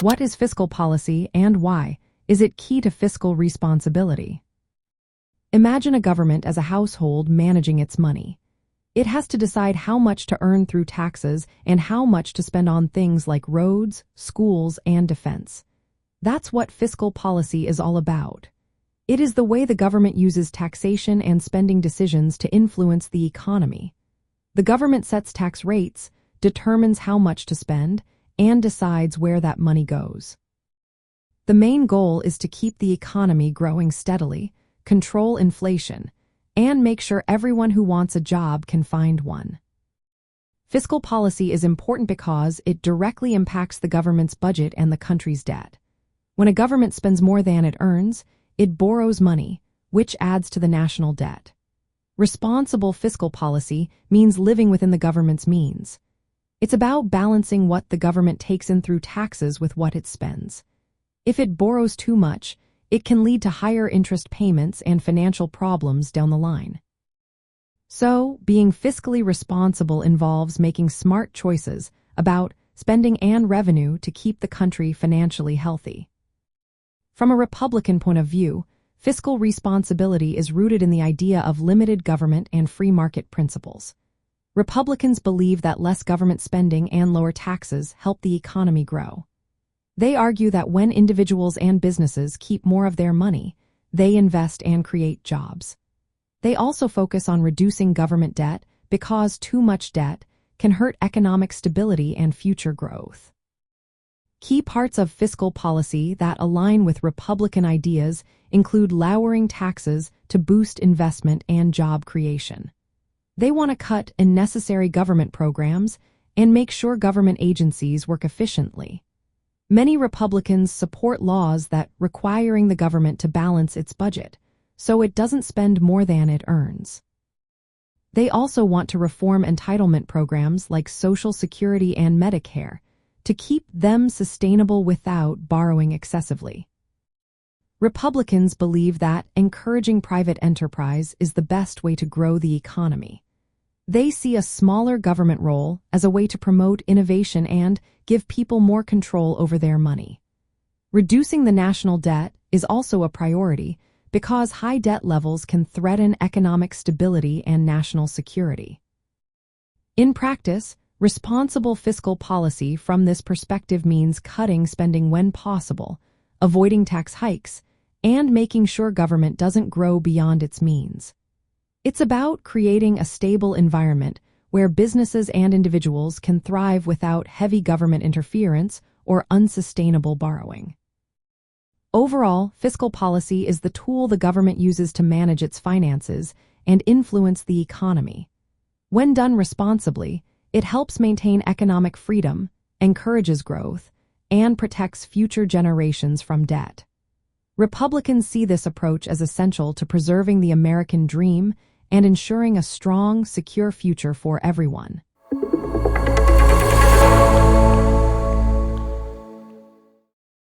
What is fiscal policy and why is it key to fiscal responsibility? Imagine a government as a household managing its money. It has to decide how much to earn through taxes and how much to spend on things like roads, schools, and defense. That's what fiscal policy is all about. It is the way the government uses taxation and spending decisions to influence the economy. The government sets tax rates, determines how much to spend, and decides where that money goes. The main goal is to keep the economy growing steadily, control inflation, and make sure everyone who wants a job can find one. Fiscal policy is important because it directly impacts the government's budget and the country's debt. When a government spends more than it earns, it borrows money, which adds to the national debt. Responsible fiscal policy means living within the government's means. It's about balancing what the government takes in through taxes with what it spends. If it borrows too much, it can lead to higher interest payments and financial problems down the line. So, being fiscally responsible involves making smart choices about spending and revenue to keep the country financially healthy. From a Republican point of view, fiscal responsibility is rooted in the idea of limited government and free market principles. Republicans believe that less government spending and lower taxes help the economy grow. They argue that when individuals and businesses keep more of their money, they invest and create jobs. They also focus on reducing government debt because too much debt can hurt economic stability and future growth. Key parts of fiscal policy that align with Republican ideas include lowering taxes to boost investment and job creation. They want to cut unnecessary government programs and make sure government agencies work efficiently. Many Republicans support laws that requiring the government to balance its budget, so it doesn't spend more than it earns. They also want to reform entitlement programs like Social Security and Medicare to keep them sustainable without borrowing excessively. Republicans believe that encouraging private enterprise is the best way to grow the economy. They see a smaller government role as a way to promote innovation and give people more control over their money. Reducing the national debt is also a priority because high debt levels can threaten economic stability and national security. In practice, responsible fiscal policy from this perspective means cutting spending when possible, avoiding tax hikes, and making sure government doesn't grow beyond its means. It's about creating a stable environment where businesses and individuals can thrive without heavy government interference or unsustainable borrowing. Overall, fiscal policy is the tool the government uses to manage its finances and influence the economy. When done responsibly, it helps maintain economic freedom, encourages growth, and protects future generations from debt. Republicans see this approach as essential to preserving the American dream and ensuring a strong, secure future for everyone.